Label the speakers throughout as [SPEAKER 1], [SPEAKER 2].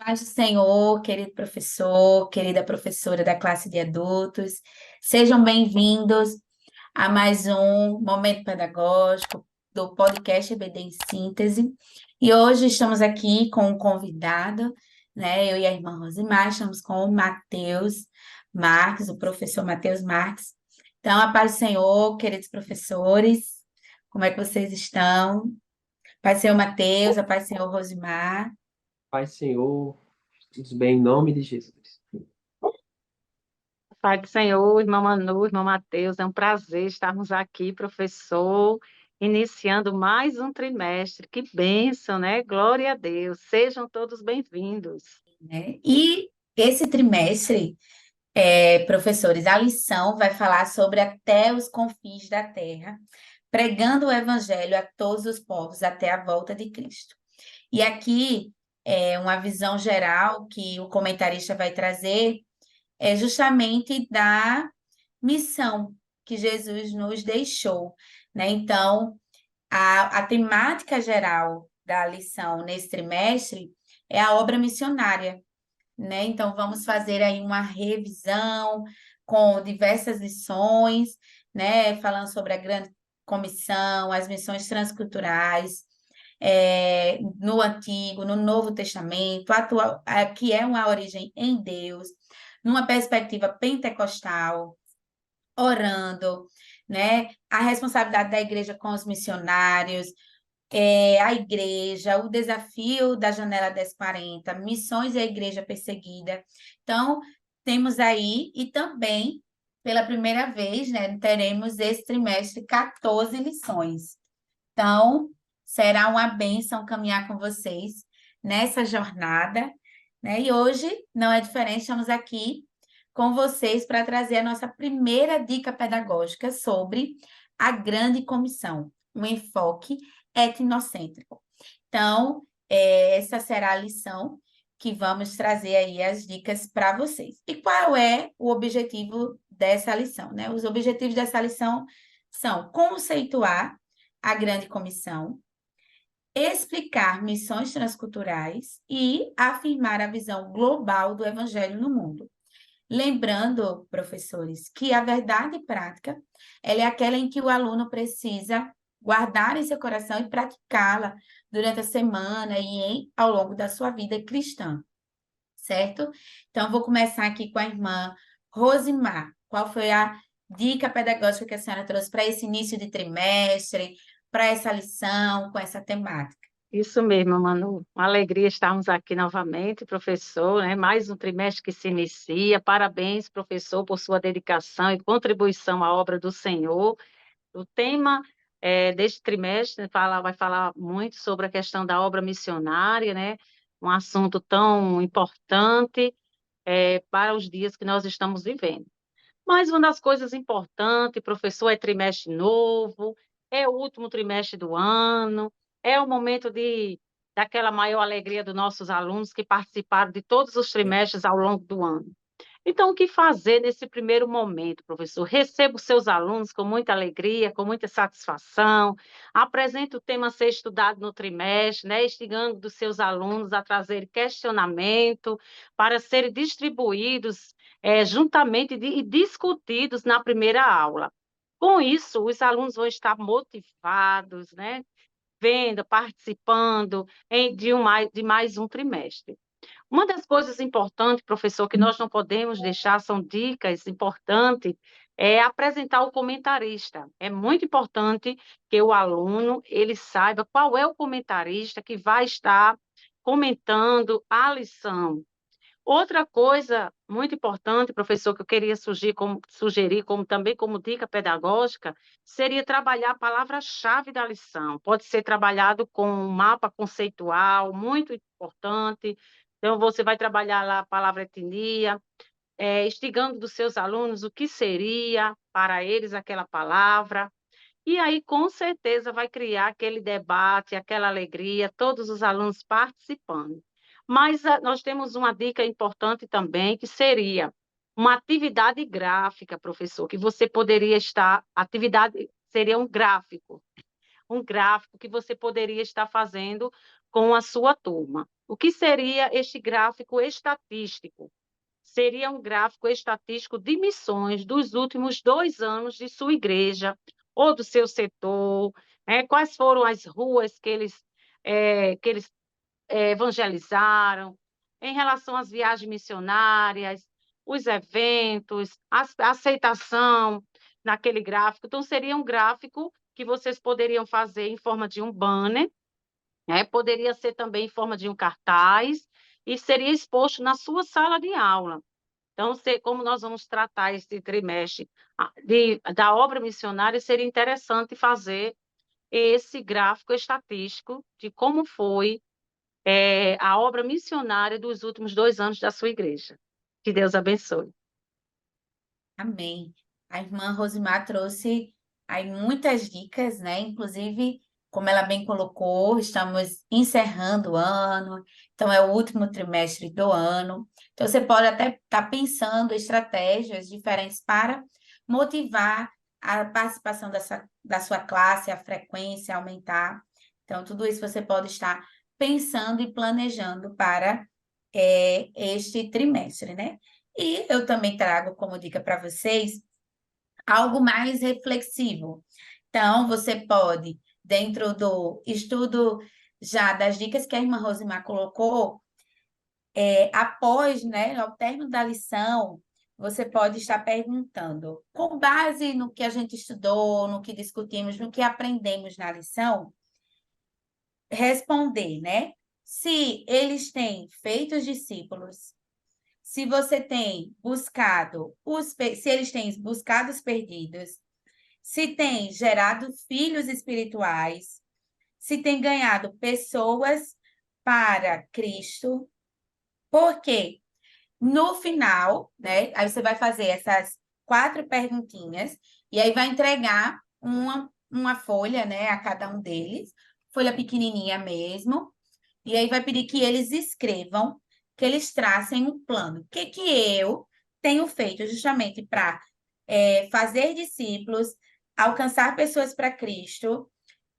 [SPEAKER 1] Paz do Senhor, querido professor, querida professora da classe de adultos, sejam bem-vindos a mais um Momento Pedagógico do podcast EBD em Síntese. E hoje estamos aqui com um convidado, né? Eu e a irmã Rosimar, estamos com o Matheus Marques, o professor Matheus Marques. Então, a paz do Senhor, queridos professores, como é que vocês estão? Paz do Senhor Matheus, a paz do Senhor Rosimar.
[SPEAKER 2] Pai, Senhor, tudo bem, em nome de Jesus.
[SPEAKER 3] Pai do Senhor, irmã Manu, irmão Mateus, é um prazer estarmos aqui, professor, iniciando mais um trimestre. Que bênção, né? Glória a Deus. Sejam todos bem-vindos.
[SPEAKER 1] Né? E esse trimestre, professores, a lição vai falar sobre até os confins da terra, pregando o evangelho a todos os povos até a volta de Cristo. E aqui, uma visão geral que o comentarista vai trazer é justamente da missão que Jesus nos deixou, né? Então, a temática geral da lição nesse trimestre é a obra missionária, né? Então, vamos fazer aí uma revisão com diversas lições, né? Falando sobre a grande comissão, as missões transculturais, no Antigo, no Novo Testamento, atual, que é uma origem em Deus, numa perspectiva pentecostal, orando, né? A responsabilidade da igreja com os missionários, a igreja, o desafio da Janela 1040, missões e a igreja perseguida. Então, temos aí, e também, pela primeira vez, né, teremos esse trimestre 14 lições. Então, será uma bênção caminhar com vocês nessa jornada, né? E hoje não é diferente, estamos aqui com vocês para trazer a nossa primeira dica pedagógica sobre a grande comissão, um enfoque etnocêntrico. Então, essa será a lição que vamos trazer aí as dicas para vocês. E qual é o objetivo dessa lição, né? Os objetivos dessa lição são conceituar a grande comissão, explicar missões transculturais e afirmar a visão global do evangelho no mundo. Lembrando, professores, que a verdade prática, ela é aquela em que o aluno precisa guardar em seu coração e praticá-la durante a semana e ao longo da sua vida cristã, certo? Então, vou começar aqui com a irmã Rosimar. Qual foi a dica pedagógica que a senhora trouxe para esse início de trimestre, para essa lição, com essa temática?
[SPEAKER 3] Isso mesmo, Manu. Uma alegria estarmos aqui novamente, professor, né? Mais um trimestre que se inicia. Parabéns, professor, por sua dedicação e contribuição à obra do Senhor. O tema deste trimestre vai falar muito sobre a questão da obra missionária, né? Um assunto tão importante para os dias que nós estamos vivendo. Mas uma das coisas importantes, professor, é trimestre novo, é o último trimestre do ano, é o momento daquela maior alegria dos nossos alunos que participaram de todos os trimestres ao longo do ano. Então, o que fazer nesse primeiro momento, professor? Receba os seus alunos com muita alegria, com muita satisfação, apresente o tema a ser estudado no trimestre, né, instigando dos seus alunos a trazer questionamento para serem distribuídos juntamente e discutidos na primeira aula. Com isso, os alunos vão estar motivados, né, vendo, participando de mais um trimestre. Uma das coisas importantes, professor, que nós não podemos deixar, são dicas importantes, é apresentar o comentarista. É muito importante que o aluno ele saiba qual é o comentarista que vai estar comentando a lição. Outra coisa muito importante, professor, que eu queria sugerir também como dica pedagógica, seria trabalhar a palavra-chave da lição. Pode ser trabalhado com um mapa conceitual, muito importante. Então, você vai trabalhar lá a palavra etnia, instigando dos seus alunos o que seria para eles aquela palavra. E aí, com certeza, vai criar aquele debate, aquela alegria, todos os alunos participando. Mas nós temos uma dica importante também, que seria uma atividade gráfica, professor, que você poderia estar. Atividade seria um gráfico que você poderia estar fazendo com a sua turma. O que seria este gráfico estatístico? Seria um gráfico estatístico de missões dos últimos 2 anos de sua igreja ou do seu setor, quais foram as ruas que eles evangelizaram, em relação às viagens missionárias, os eventos, a aceitação naquele gráfico. Então, seria um gráfico que vocês poderiam fazer em forma de um banner, poderia ser também em forma de um cartaz, e seria exposto na sua sala de aula. Então, como nós vamos tratar esse trimestre da obra missionária, seria interessante fazer esse gráfico estatístico de como foi a obra missionária dos últimos 2 anos da sua igreja. Que Deus abençoe.
[SPEAKER 1] Amém. A irmã Rosimar trouxe aí muitas dicas, né? Inclusive, como ela bem colocou, estamos encerrando o ano, então é o último trimestre do ano. Então, você pode até estar pensando estratégias diferentes para motivar a participação da sua classe, a frequência aumentar. Então, tudo isso você pode estar pensando e planejando para este trimestre, né? E eu também trago como dica para vocês algo mais reflexivo. Então, você pode, dentro do estudo já das dicas que a irmã Rosimar colocou, após, né, ao término da lição, você pode estar perguntando, com base no que a gente estudou, no que discutimos, no que aprendemos na lição, responder, né? Se eles têm feito os discípulos, se você tem buscado se eles têm buscado os perdidos, se tem gerado filhos espirituais, se tem ganhado pessoas para Cristo, porque no final, né, aí você vai fazer essas 4 perguntinhas e aí vai entregar uma folha, né, a cada um deles, folha pequenininha mesmo, e aí vai pedir que eles escrevam, que eles tracem um plano. O que eu tenho feito justamente para fazer discípulos, alcançar pessoas para Cristo,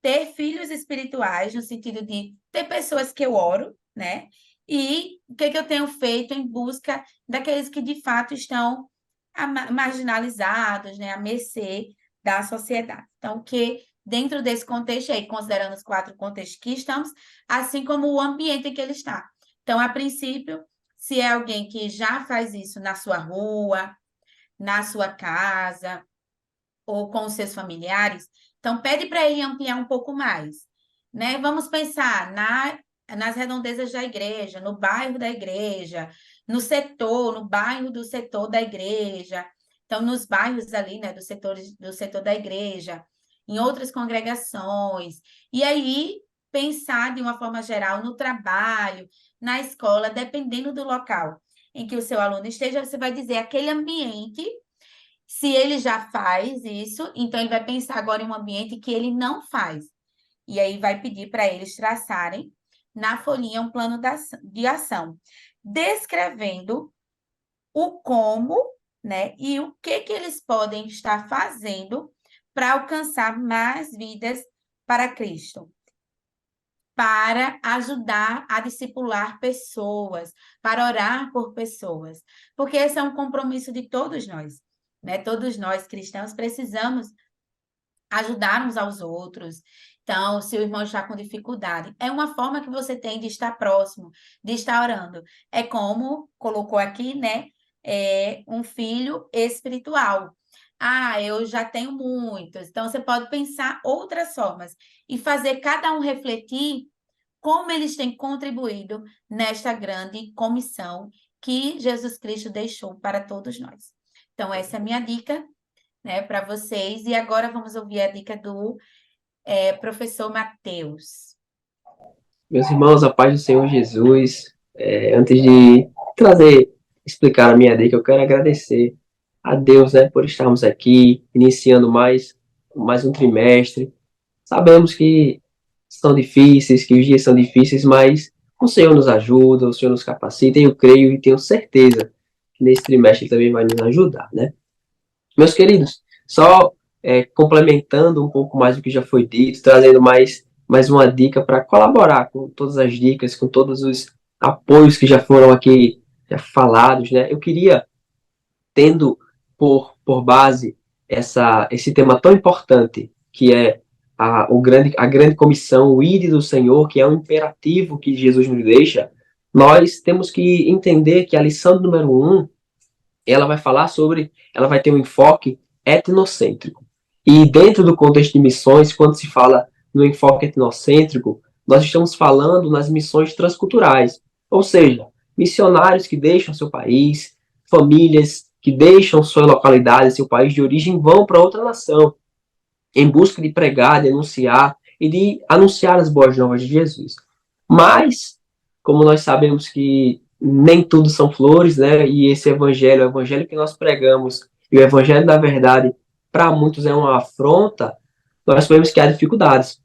[SPEAKER 1] ter filhos espirituais, no sentido de ter pessoas que eu oro, né? E o que eu tenho feito em busca daqueles que de fato estão marginalizados, né? À mercê da sociedade. Então, que dentro desse contexto aí, considerando os 4 contextos que estamos, assim como o ambiente em que ele está. Então, a princípio, se é alguém que já faz isso na sua rua, na sua casa ou com os seus familiares, então pede para ele ampliar um pouco mais, né? Vamos pensar nas redondezas da igreja, no bairro da igreja, no setor, no bairro do setor da igreja, então nos bairros ali, né, do setor da igreja, em outras congregações, e aí pensar de uma forma geral no trabalho, na escola, dependendo do local em que o seu aluno esteja, você vai dizer aquele ambiente. Se ele já faz isso, então ele vai pensar agora em um ambiente que ele não faz. E aí vai pedir para eles traçarem na folhinha um plano de ação, descrevendo o como, né, e o que eles podem estar fazendo para alcançar mais vidas para Cristo, para ajudar a discipular pessoas, para orar por pessoas, porque esse é um compromisso de todos nós, né? Todos nós cristãos precisamos ajudar uns aos outros. Então, se o irmão está com dificuldade, é uma forma que você tem de estar próximo, de estar orando. É como colocou aqui, né? Um filho espiritual. Ah, eu já tenho muitos. Então, você pode pensar outras formas e fazer cada um refletir como eles têm contribuído nesta grande comissão que Jesus Cristo deixou para todos nós. Então, essa é a minha dica, né, para vocês. E agora vamos ouvir a dica do professor Mateus.
[SPEAKER 2] Meus irmãos, a paz do Senhor Jesus. Antes de explicar a minha dica, eu quero agradecer a Deus, né, por estarmos aqui, iniciando mais um trimestre. Sabemos que são difíceis, que os dias são difíceis, mas o Senhor nos ajuda, o Senhor nos capacita, e eu creio e tenho certeza que nesse trimestre Ele também vai nos ajudar, né? Meus queridos, só complementando um pouco mais do que já foi dito, trazendo mais uma dica para colaborar com todas as dicas, com todos apoios que já foram aqui já falados, né? Eu queria, tendo por base esse tema tão importante, que é a grande comissão, o ide do Senhor, que é um imperativo que Jesus nos deixa, nós temos que entender que a lição número 1, ela vai ter um enfoque etnocêntrico. E dentro do contexto de missões, quando se fala no enfoque etnocêntrico, nós estamos falando nas missões transculturais, ou seja, missionários que deixam seu país, famílias que deixam sua localidade, seu país de origem, vão para outra nação, em busca de pregar, de anunciar e de anunciar as boas novas de Jesus. Mas, como nós sabemos que nem tudo são flores, né? E esse evangelho, o evangelho que nós pregamos, e o evangelho da verdade, para muitos é uma afronta, nós sabemos que há dificuldades.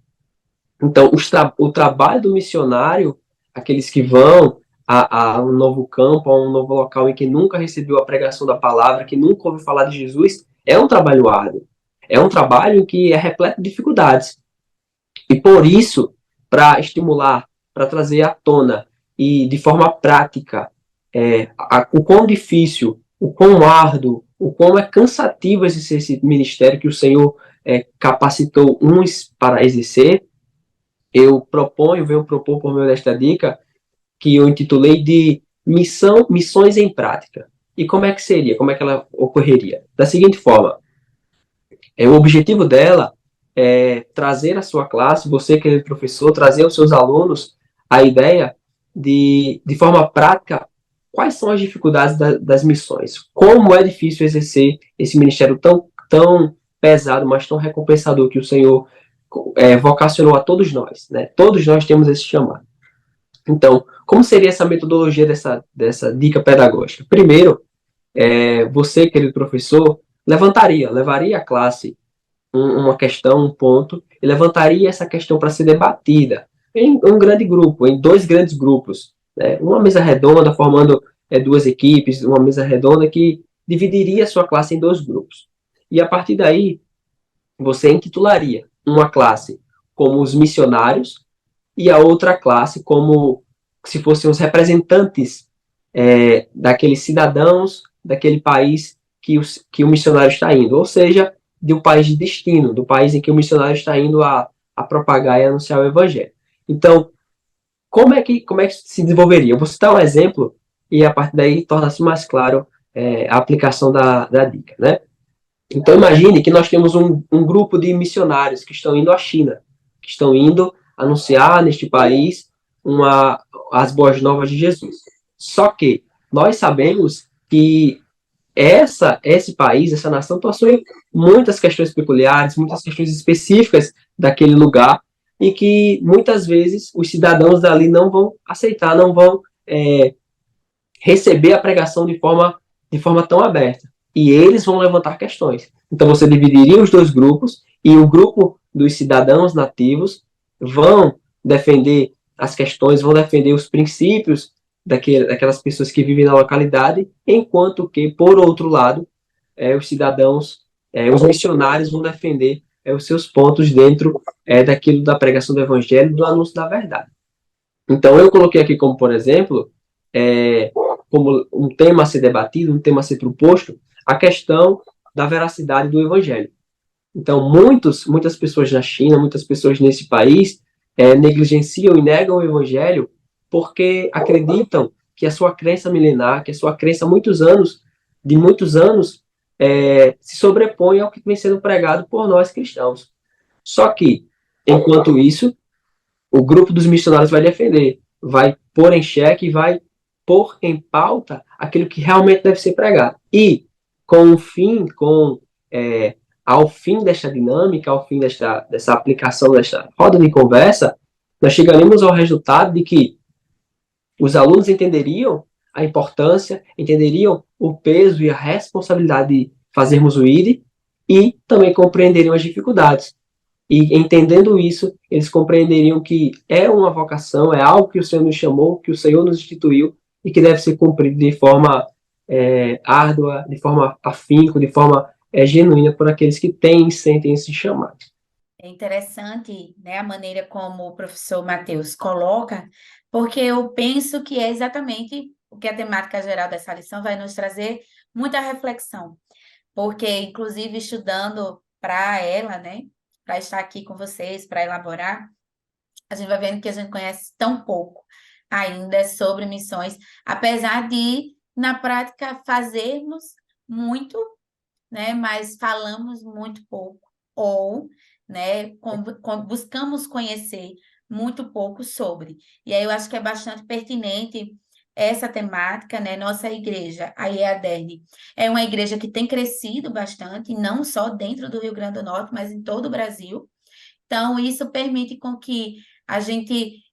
[SPEAKER 2] Então, o trabalho do missionário, aqueles que vão a um novo campo, a um novo local em que nunca recebeu a pregação da palavra, que nunca ouviu falar de Jesus, é um trabalho árduo. É um trabalho que é repleto de dificuldades. E por isso, para estimular, para trazer à tona e de forma prática o quão difícil, o quão árduo, o quão é cansativo exercer esse ministério que o Senhor capacitou uns para exercer, venho propor por meio desta dica, que eu intitulei de Missões em Prática. E como é que seria? Como é que ela ocorreria? Da seguinte forma, o objetivo dela é trazer à sua classe, você que é professor, trazer aos seus alunos a ideia de forma prática, quais são as dificuldades das missões, como é difícil exercer esse ministério tão pesado, mas tão recompensador que o Senhor vocacionou a todos nós, né? Todos nós temos esse chamado. Então, como seria essa metodologia dessa dica pedagógica? Primeiro, você, querido professor, levaria a classe uma questão, um ponto, e levantaria essa questão para ser debatida em um grande grupo, em 2 grandes grupos, né? Uma mesa redonda formando 2 equipes, uma mesa redonda que dividiria a sua classe em 2 grupos. E a partir daí, você intitularia uma classe como os missionários e a outra classe como se fossem os representantes daqueles cidadãos daquele país que o missionário está indo, ou seja, do país de destino, do país em que o missionário está indo a propagar e anunciar o evangelho. Então, como é que se desenvolveria? Eu vou citar um exemplo e a partir daí torna-se mais claro a aplicação da dica, né? Então, imagine que nós temos um grupo de missionários que estão indo à China, que estão indo anunciar neste país as boas novas de Jesus. Só que nós sabemos que esse país, essa nação, possui muitas questões peculiares, muitas questões específicas daquele lugar, e que muitas vezes os cidadãos dali não vão aceitar, não vão receber a pregação de forma tão aberta. E eles vão levantar questões. Então você dividiria os 2 grupos, e o grupo dos cidadãos nativos vão defender as questões, vão defender os princípios daquelas pessoas que vivem na localidade, enquanto que, por outro lado, os cidadãos, os missionários vão defender os seus pontos dentro daquilo da pregação do evangelho, do anúncio da verdade. Então, eu coloquei aqui como, por exemplo, como um tema a ser debatido, um tema a ser proposto, a questão da veracidade do evangelho. Então, muitas pessoas na China, muitas pessoas nesse país, negligenciam e negam o evangelho porque acreditam que a sua crença milenar, que a sua crença de muitos anos, se sobrepõe ao que vem sendo pregado por nós cristãos. Só que, enquanto isso, o grupo dos missionários vai defender, vai pôr em xeque, vai pôr em pauta aquilo que realmente deve ser pregado. E, ao fim desta dinâmica, ao fim dessa aplicação, desta roda de conversa, nós chegaremos ao resultado de que os alunos entenderiam a importância, entenderiam o peso e a responsabilidade de fazermos o IDE e também compreenderiam as dificuldades. E entendendo isso, eles compreenderiam que é uma vocação, é algo que o Senhor nos chamou, que o Senhor nos instituiu e que deve ser cumprido de forma árdua, de forma afinco, de forma genuína por aqueles que têm e sentem esse chamado.
[SPEAKER 1] É interessante, né, a maneira como o professor Mateus coloca, porque eu penso que é exatamente o que a temática geral dessa lição vai nos trazer muita reflexão, porque, inclusive, estudando para ela, né, para estar aqui com vocês, para elaborar, a gente vai vendo que a gente conhece tão pouco ainda sobre missões, apesar de, na prática, fazermos muito, né, mas falamos muito pouco, ou, né, buscamos conhecer muito pouco sobre. E aí eu acho que é bastante pertinente essa temática, né? Nossa igreja, a EADERN, é uma igreja que tem crescido bastante, não só dentro do Rio Grande do Norte, mas em todo o Brasil. Então, isso permite com que a gente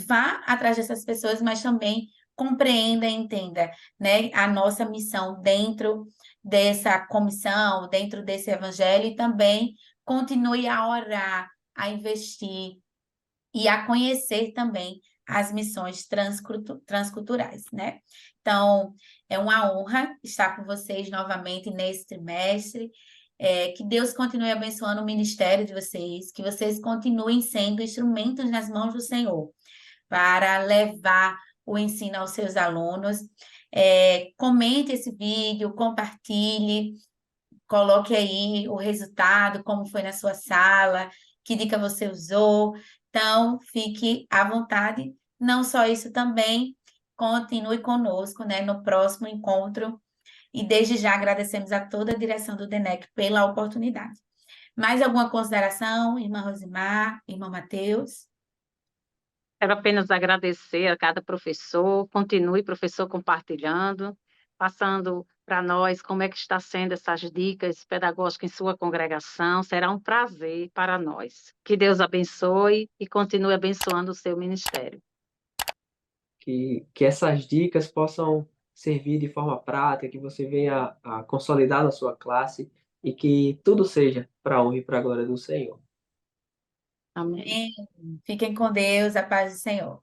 [SPEAKER 1] vá atrás dessas pessoas, mas também compreenda e entenda, né, a nossa missão dentro dessa comissão, dentro desse evangelho, e também continue a orar, a investir e a conhecer também as missões transculturais, né? Então, é uma honra estar com vocês novamente nesse trimestre. Que Deus continue abençoando o ministério de vocês, que vocês continuem sendo instrumentos nas mãos do Senhor para levar o ensino aos seus alunos. Comente esse vídeo, compartilhe, coloque aí o resultado, como foi na sua sala, que dica você usou. Então, fique à vontade. Não só isso também, continue conosco, né, no próximo encontro. E desde já agradecemos a toda a direção do DENEC pela oportunidade. Mais alguma consideração, irmã Rosimar, irmão Matheus?
[SPEAKER 3] Quero apenas agradecer a cada professor, continue, professor, compartilhando, passando para nós como é que está sendo essas dicas pedagógicas em sua congregação. Será um prazer para nós. Que Deus abençoe e continue abençoando o seu ministério.
[SPEAKER 2] Que essas dicas possam servir de forma prática, que você venha a consolidar na sua classe e que tudo seja para a honra e para a glória do Senhor.
[SPEAKER 3] Amém.
[SPEAKER 1] Fiquem com Deus, a paz do Senhor.